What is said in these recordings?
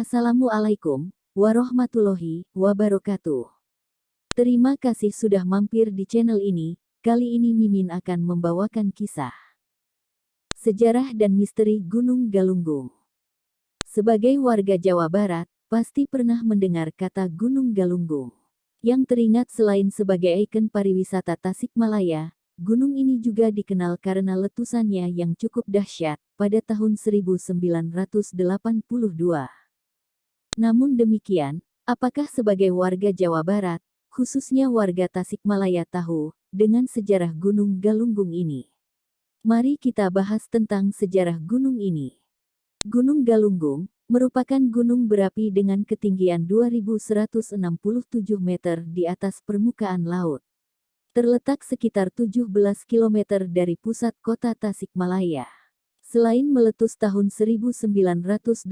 Assalamualaikum warahmatullahi wabarakatuh. Terima kasih sudah mampir di channel ini. Kali ini Mimin akan membawakan kisah sejarah dan misteri Gunung Galunggung. Sebagai warga Jawa Barat, pasti pernah mendengar kata Gunung Galunggung. Yang teringat selain sebagai ikon pariwisata Tasikmalaya, gunung ini juga dikenal karena letusannya yang cukup dahsyat pada tahun 1982. Namun demikian, apakah sebagai warga Jawa Barat, khususnya warga Tasikmalaya tahu dengan sejarah Gunung Galunggung ini? Mari kita bahas tentang sejarah gunung ini. Gunung Galunggung merupakan gunung berapi dengan ketinggian 2167 meter di atas permukaan laut. Terletak sekitar 17 km dari pusat kota Tasikmalaya. Selain meletus tahun 1982,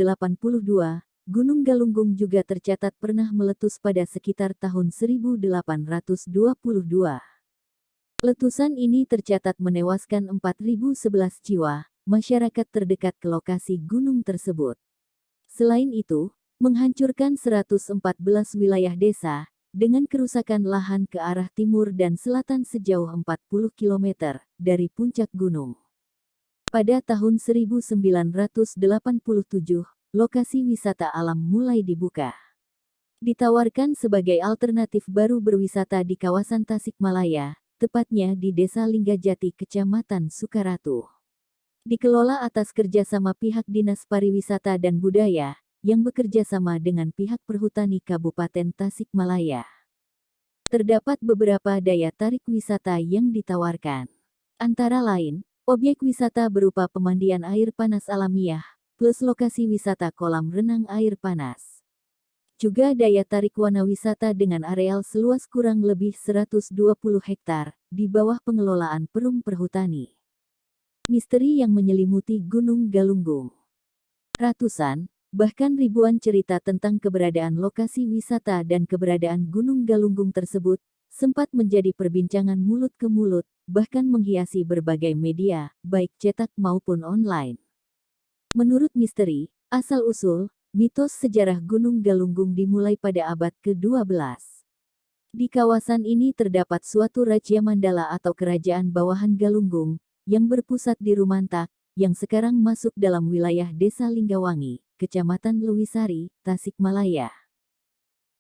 Gunung Galunggung juga tercatat pernah meletus pada sekitar tahun 1822. Letusan ini tercatat menewaskan 4.011 jiwa, masyarakat terdekat ke lokasi gunung tersebut. Selain itu, menghancurkan 114 wilayah desa, dengan kerusakan lahan ke arah timur dan selatan sejauh 40 km dari puncak gunung. Pada tahun 1987, lokasi wisata alam mulai dibuka. Ditawarkan sebagai alternatif baru berwisata di kawasan Tasikmalaya, tepatnya di Desa Linggajati, Kecamatan Sukaratu. Dikelola atas kerjasama pihak Dinas Pariwisata dan Budaya, yang bekerja sama dengan pihak Perhutani Kabupaten Tasikmalaya. Terdapat beberapa daya tarik wisata yang ditawarkan. Antara lain, objek wisata berupa pemandian air panas alamiah, plus lokasi wisata kolam renang air panas. Juga daya tarik wana wisata dengan areal seluas kurang lebih 120 hektar, di bawah pengelolaan Perum Perhutani. Misteri yang menyelimuti Gunung Galunggung. Ratusan, bahkan ribuan cerita tentang keberadaan lokasi wisata dan keberadaan Gunung Galunggung tersebut, sempat menjadi perbincangan mulut ke mulut, bahkan menghiasi berbagai media, baik cetak maupun online. Menurut misteri, asal-usul, mitos sejarah Gunung Galunggung dimulai pada abad ke-12. Di kawasan ini terdapat suatu Raja Mandala atau kerajaan bawahan Galunggung, yang berpusat di Rumantak, yang sekarang masuk dalam wilayah Desa Linggawangi, Kecamatan Lewisari, Tasikmalaya.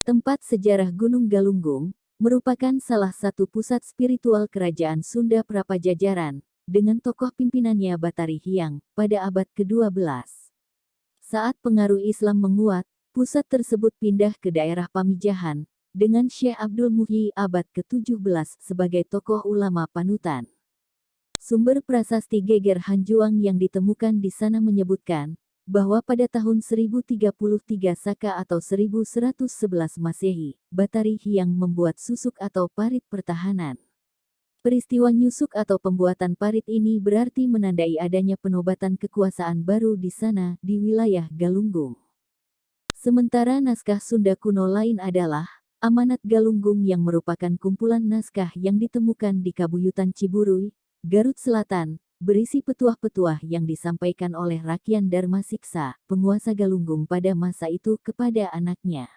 Tempat sejarah Gunung Galunggung merupakan salah satu pusat spiritual kerajaan Sunda Prapajajaran, dengan tokoh pimpinannya Batari Hyang, pada abad ke-12. Saat pengaruh Islam menguat, pusat tersebut pindah ke daerah Pamijahan, dengan Syekh Abdul Muhyi abad ke-17 sebagai tokoh ulama panutan. Sumber prasasti Geger Hanjuang yang ditemukan di sana menyebutkan, bahwa pada tahun 1033 Saka atau 1111 Masehi, Batari Hyang membuat susuk atau parit pertahanan. Peristiwa nyusuk atau pembuatan parit ini berarti menandai adanya penobatan kekuasaan baru di sana, di wilayah Galunggung. Sementara naskah Sunda kuno lain adalah Amanat Galunggung yang merupakan kumpulan naskah yang ditemukan di Kabuyutan Ciburui, Garut Selatan, berisi petuah-petuah yang disampaikan oleh Rakyan Dharma Siksa, penguasa Galunggung pada masa itu kepada anaknya.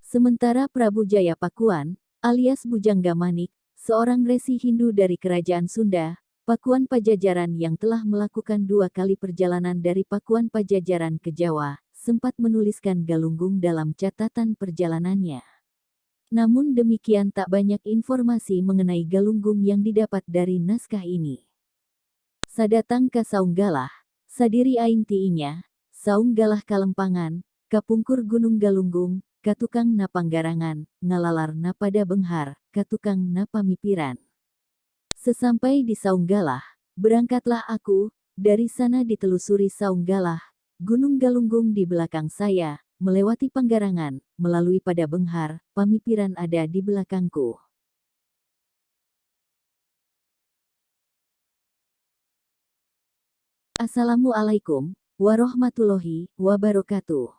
Sementara Prabu Jaya Pakuan, alias Bujangga Manik, seorang resi Hindu dari Kerajaan Sunda, Pakuan Pajajaran yang telah melakukan 2 kali perjalanan dari Pakuan Pajajaran ke Jawa, sempat menuliskan Galunggung dalam catatan perjalanannya. Namun demikian tak banyak informasi mengenai Galunggung yang didapat dari naskah ini. Sadatang ka Saunggalah, sadiri aing tiinya, Saunggalah kalempangan, kapungkur Gunung Galunggung, katukang napanggarangan, ngalalar napada benghar, katukang napamipiran. Sesampai di Saunggalah, berangkatlah aku, dari sana ditelusuri Saunggalah, Gunung Galunggung di belakang saya, melewati Panggarangan, melalui pada benghar, pamipiran ada di belakangku. Assalamualaikum warahmatullahi wabarakatuh.